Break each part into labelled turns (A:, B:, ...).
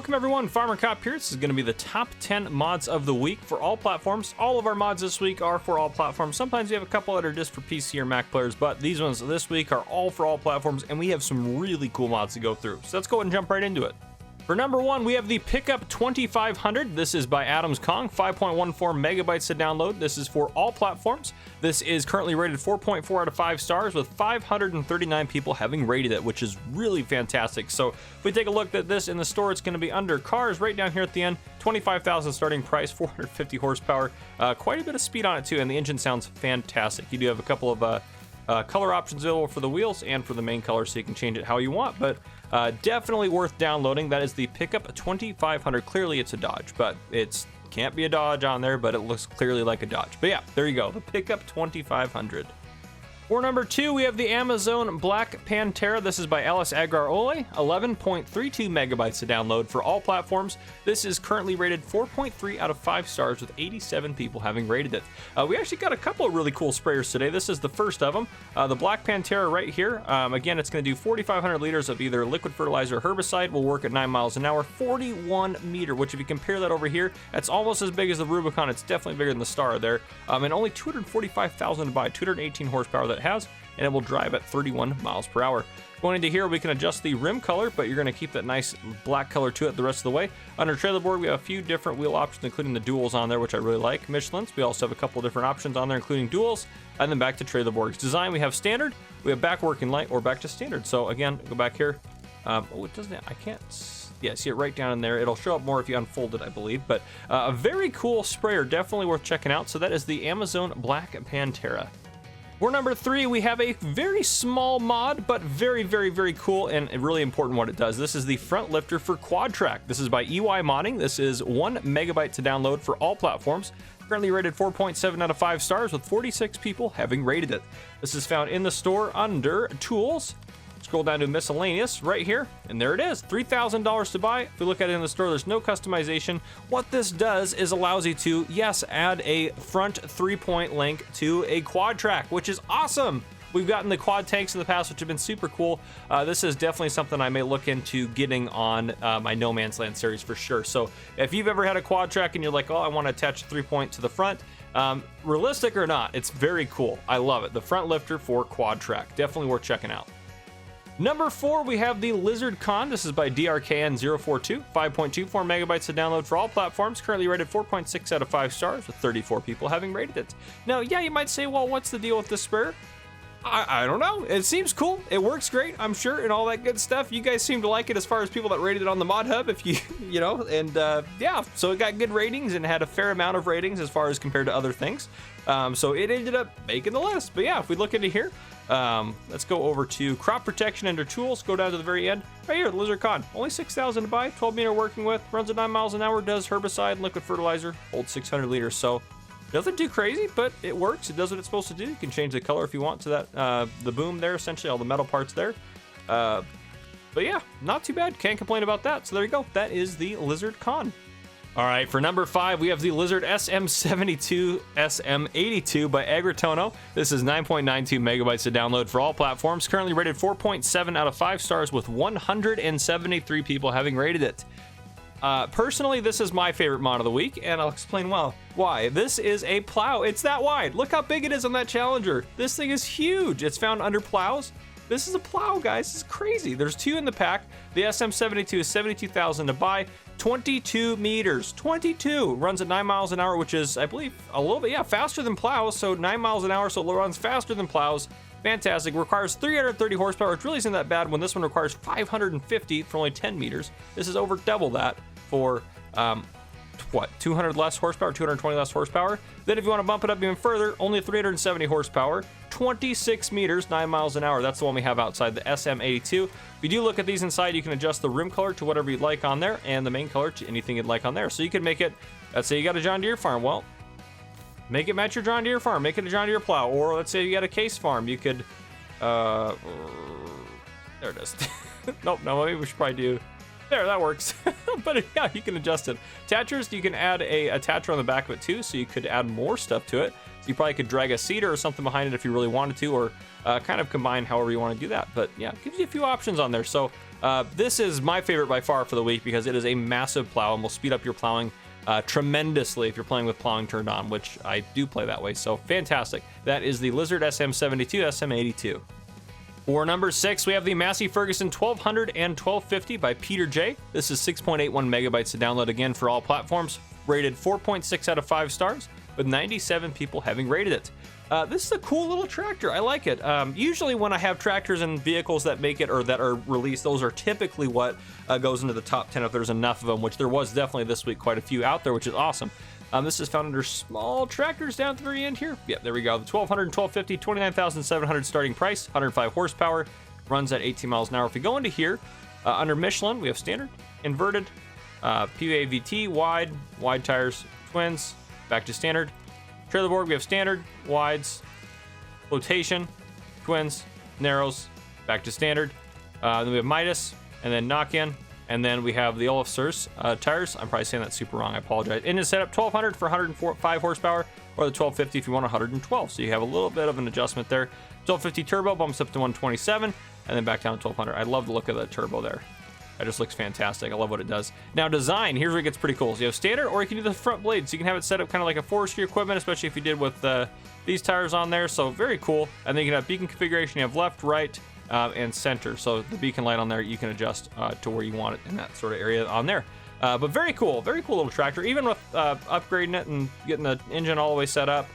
A: Welcome everyone, Farmer Cop here. This is going to be the top 10 mods of the week for all platforms. All of our mods this week are for all platforms. Sometimes you have a couple that are just for PC or Mac players, but these ones this week are all for all platforms, and we have some really cool mods to go through. So let's go ahead and jump right into it. For number one, we have the Pickup 2500. This is by Adams Kong, 5.14 megabytes to download. This is for all platforms. This is currently rated 4.4 out of 5 stars with 539 people having rated it, which is really fantastic. So if we take a look at this in the store, it's going to be under cars right down here at the end. 25,000 starting price, 450 horsepower, quite a bit of speed on it too, and the engine sounds fantastic. You do have a couple of color options available for the wheels and for the main color, so you can change it how you want, but definitely worth downloading. That is the Pickup 2500. Clearly it's a Dodge, but it's can't be a Dodge on there, but it looks clearly like a Dodge. But yeah, there you go, the Pickup 2500. For number two, we have the Amazon Black Pantera. This is by Alice Agar Ole, 11.32 megabytes to download for all platforms. This is currently rated 4.3 out of 5 stars with 87 people having rated it. We actually got a couple of really cool sprayers today. This is the first of them. The Black Pantera right here. Again, it's going to do 4,500 liters of either liquid fertilizer or herbicide. Will work at 9 miles an hour, 41 meter, which if you compare that over here, that's almost as big as the Rubicon. It's definitely bigger than the Star there. And only 245,000 to buy, 218 horsepower that has, and it will drive at 31 miles per hour. Going into here, we can adjust the rim color, but you're going to keep that nice black color to it the rest of the way. Under trailer board, we have a few different wheel options, including the duals on there, which I really like. Michelin's, we also have a couple different options on there, including duals, and then back to trailer board's design. We have standard, we have back working light, or back to standard. So again, go back here. Oh, it doesn't, I can't, yeah, see it right down in there. It'll show up more if you unfold it, I believe, but a very cool sprayer, definitely worth checking out. So that is the Amazon Black Pantera. For number three, we have a very small mod, but very, very, very cool and really important what it does. This is the front lifter for Quadtrax. This is by EY Modding. This is 1 megabyte to download for all platforms. Currently rated 4.7 out of 5 stars with 46 people having rated it. This is found in the store under Tools. Scroll down to miscellaneous right here, and there it is, $3,000 to buy. If we look at it in the store, there's no customization. What this does is allows you to, yes, add a front 3-point link to a Quadtrax, which is awesome. We've gotten the quad tanks in the past, which have been super cool. This is definitely something I may look into getting on my No Man's Land series for sure. So if you've ever had a Quadtrax and you're like, oh, I want to attach a 3-point to the front, realistic or not, it's very cool. I love it. The front lifter for Quadtrax, definitely worth checking out. Number four, we have the Lizard Con. This is by DRKN042, 5.24 megabytes to download for all platforms. Currently rated 4.6 out of 5 stars with 34 people having rated it. Now, yeah, you might say, well, what's the deal with this sprayer? I don't know. It seems cool. It works great, I'm sure, and all that good stuff. You guys seem to like it as far as people that rated it on the ModHub, if you know, and yeah, so it got good ratings and had a fair amount of ratings as far as compared to other things. So it ended up making the list. But yeah, if we look into here, let's go over to crop protection under tools, go down to the very end. Right here, the Lizard Con, only 6,000 to buy, 12 meter working with, runs at 9 miles an hour, does herbicide and liquid fertilizer, holds 600 liters. So nothing too crazy, but it works. It does what it's supposed to do. You can change the color if you want to that, the boom there, essentially all the metal parts there. But yeah, not too bad. Can't complain about that. So there you go. That is the Lizard Con. All right, for number five, we have the Lizard SM72 SM82 by Agritono. This is 9.92 megabytes to download for all platforms. Currently rated 4.7 out of 5 stars with 173 people having rated it. Personally, this is my favorite mod of the week, and I'll explain why. This is a plow. It's that wide. Look how big it is on that Challenger. This thing is huge. It's found under plows. This is a plow, guys. This is crazy. There's 2 in the pack. The SM72 is 72,000 to buy. 22 meters. 22. Runs at 9 miles an hour, which is, I believe, a little bit, yeah, faster than plows. So 9 miles an hour, so it runs faster than plows. Fantastic. Requires 330 horsepower, which really isn't that bad when this one requires 550 for only 10 meters. This is over double that for, what, 200 less horsepower, 220 less horsepower. Then if you want to bump it up even further, only 370 horsepower, 26 meters, 9 miles an hour. That's the one we have outside, the SM82. If you do look at these inside, you can adjust the rim color to whatever you'd like on there, and the main color to anything you'd like on there. So you can make it, let's say you got a John Deere farm. Well, make it match your John Deere farm. Make it a John Deere plow. Or let's say you got a Case farm. You could, there it is. Nope, no, maybe we should probably do, there, that works. But yeah, you can adjust it. Attachers, you can add a attacher on the back of it too, so you could add more stuff to it. So you probably could drag a seater or something behind it if you really wanted to, or kind of combine however you want to do that. But yeah, it gives you a few options on there. So This is my favorite by far for the week because it is a massive plow and will speed up your plowing tremendously if you're playing with plowing turned on, which I do play that way, so fantastic. That is the Lizard SM72 SM82. For number 6, we have the Massey Ferguson 1200 and 1250 by Peter J. This is 6.81 megabytes to download, again for all platforms, rated 4.6 out of 5 stars, with 97 people having rated it. This is a cool little tractor. I like it. Usually when I have tractors and vehicles that make it or that are released, those are typically what goes into the top 10 if there's enough of them, which there was definitely this week, quite a few out there, which is awesome. This is found under small tractors down at the very end here. Yep, there we go. The 1200 and 1250, 29,700 starting price, 105 horsepower, runs at 18 miles an hour. If we go into here, under Michelin, we have standard, inverted, PVA-VT, wide tires, twins, back to standard. Trailer board, we have standard, wides, flotation, twins, narrows, back to standard. Then we have Midas, and then knock-in. And then we have the Olafsers tires. I'm probably saying that super wrong. I apologize. Engine setup 1200 for 105 horsepower, or the 1250 if you want 112. So you have a little bit of an adjustment there. 1250 turbo bumps up to 127, and then back down to 1200. I love the look of the turbo there. That just looks fantastic. I love what it does. Now design, here's where it gets pretty cool. So you have standard, or you can do the front blade. So you can have it set up kind of like a forestry equipment, especially if you did with these tires on there. So very cool. And then you can have beacon configuration. You have left, right, and center. So the beacon light on there, you can adjust to where you want it in that sort of area on there. But very cool little tractor. Even with upgrading it and getting the engine all the way set up,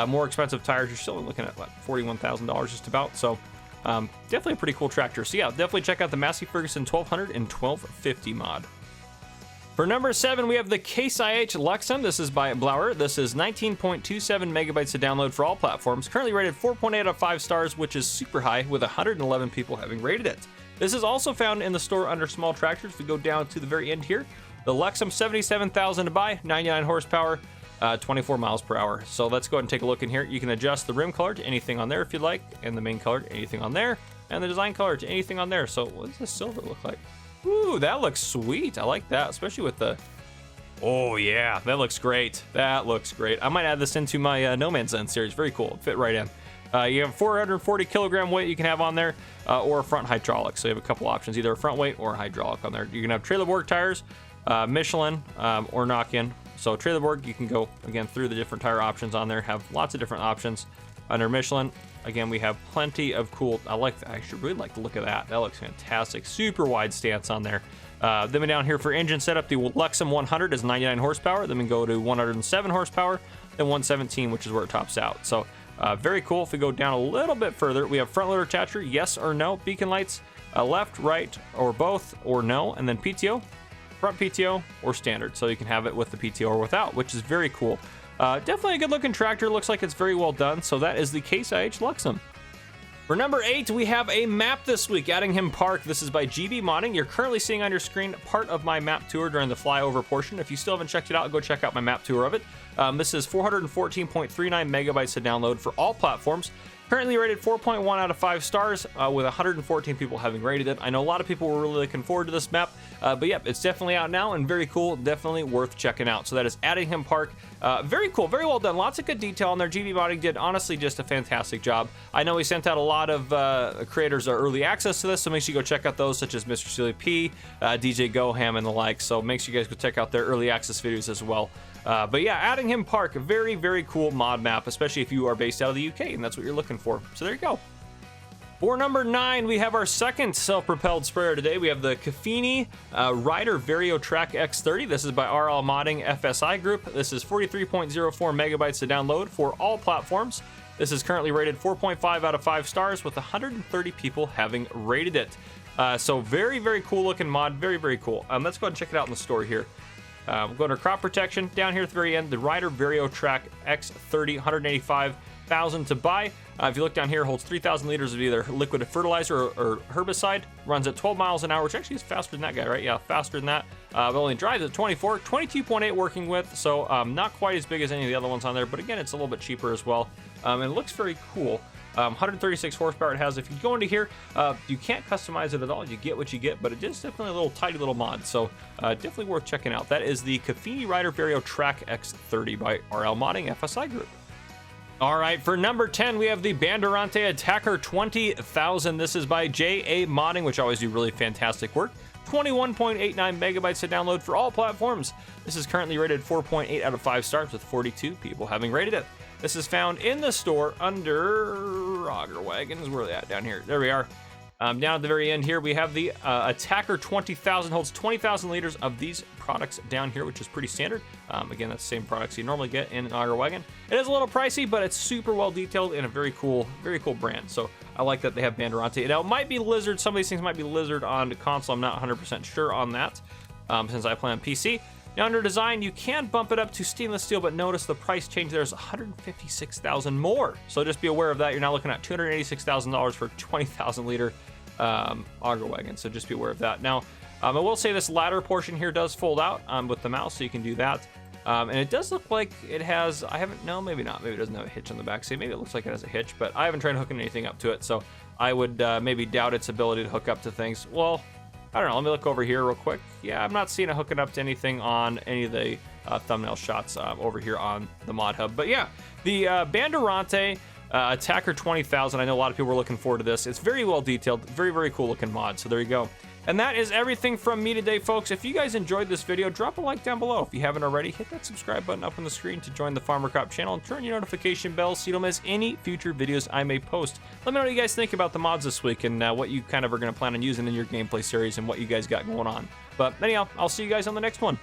A: more expensive tires, you're still looking at what, $41,000 just about. So definitely a pretty cool tractor. So yeah, definitely check out the Massey Ferguson 1200 and 1250 mod. For number 7, we have the Case IH Luxem. This is by Blower. This is 19.27 megabytes to download for all platforms. Currently rated 4.8 out of 5 stars, which is super high, with 111 people having rated it. This is also found in the store under small tractors. If we go down to the very end here, the Luxem 77,000 to buy, 99 horsepower, 24 miles per hour. So let's go ahead and take a look in here. You can adjust the rim color to anything on there if you'd like, and the main color to anything on there, and the design color to anything on there. So what does the silver look like? Ooh, that looks sweet. I like that, especially with the... Oh, yeah, that looks great. That looks great. I might add this into my No Man's Land series. Very cool. Fit right in. You have 440 kilogram weight you can have on there, or a front hydraulic. So you have a couple options, either a front weight or a hydraulic on there. You can have trailer board tires, Michelin, or knock-in. So trailer board, you can go, again, through the different tire options on there. Have lots of different options. Under Michelin, again, we have plenty of cool... I should really like the look of that. That looks fantastic. Super wide stance on there. Then we down here for engine setup, the Luxem 100 is 99 horsepower. Then we go to 107 horsepower, then 117, which is where it tops out. So very cool. If we go down a little bit further, we have front loader attacher, yes or no. Beacon lights, left, right, or both, or no. And then PTO, front PTO, or standard. So you can have it with the PTO or without, which is very cool. Definitely a good looking tractor. Looks like it's very well done. So that is the Case IH Luxem. For number 8, we have a map this week, Addingham Park. This is by GB Modding. You're currently seeing on your screen part of my map tour during the flyover portion. If you still haven't checked it out, go check out my map tour of it. This is 414.39 megabytes to download for all platforms. Currently rated 4.1 out of 5 stars, with 114 people having rated it. I know a lot of people were really looking forward to this map, but yep, it's definitely out now and very cool, definitely worth checking out. So that is Addingham Park. Very cool, very well done. Lots of good detail on there. GB Modding did honestly just a fantastic job. I know we sent out a lot of creators early access to this, so make sure you go check out those, such as Mr. Silly P, DJ Goham, and the like. So make sure you guys go check out their early access videos as well. But yeah, Addingham Park, a very, very cool mod map, especially if you are based out of the UK and that's what you're looking for. So there you go. For number 9, we have our second self-propelled sprayer today. We have the Caffeine Rider Vario Track X30. This is by RL Modding FSI Group. This is 43.04 megabytes to download for all platforms. This is currently rated 4.5 out of 5 stars with 130 people having rated it. So very, very cool looking mod. Very, very cool. Let's go ahead and check it out in the store here. We'll go under crop protection. Down here at the very end, the Rider Vario Track X30, 185,000 to buy. If you look down here, it holds 3,000 liters of either liquid fertilizer or herbicide. Runs at 12 miles an hour, which actually is faster than that guy, right? Yeah, faster than that. But only drives at 24, 22.8 working with, so not quite as big as any of the other ones on there, but again, it's a little bit cheaper as well. And it looks very cool. 136 horsepower it has. If you go into here, you can't customize it at all. You get what you get, but it is definitely a little tidy little mod, so definitely worth checking out. That is the Caffeine Rider Vario Track X30 by RL Modding FSI Group. All right, for number 10, we have the Bandarante Attacker 20,000. This is by JA Modding, which always do really fantastic work. 21.89 megabytes to download for all platforms. This is currently rated 4.8 out of 5 stars with 42 people having rated it. This is found in the store under Auger Wagons. Where are they at? Down here. There we are. Down at the very end here, we have the Attacker 20,000. Holds 20,000 liters of these products down here, which is pretty standard. Again, that's the same products you normally get in an Auger Wagon. It is a little pricey, but it's super well detailed and a very cool brand. So I like that they have Bandarante. Now, it might be Lizard. Some of these things might be Lizard on the console. I'm not 100% sure on that since I play on PC. Now, under design, you can bump it up to stainless steel, but notice the price change there is $156,000 more. So just be aware of that. You're now looking at $286,000 for a 20,000 liter Auger Wagon. So just be aware of that. Now, I will say this ladder portion here does fold out with the mouse, so you can do that. And it does look like it has, maybe not. Maybe it doesn't have a hitch on the back. See, maybe it looks like it has a hitch, but I haven't tried hooking anything up to it, so I would maybe doubt its ability to hook up to things. Well, I don't know. Let me look over here real quick. Yeah, I'm not seeing it hooking up to anything on any of the thumbnail shots over here on the ModHub. But yeah, the Bandarante Attacker 20,000. I know a lot of people were looking forward to this. It's very well detailed, very, very cool looking mod. So there you go. And that is everything from me today, folks. If you guys enjoyed this video, drop a like down below. If you haven't already, hit that subscribe button up on the screen to join the Farmer Cop channel and turn your notification bell so you don't miss any future videos I may post. Let me know what you guys think about the mods this week and what you kind of are going to plan on using in your gameplay series and what you guys got going on. But anyhow, I'll see you guys on the next one.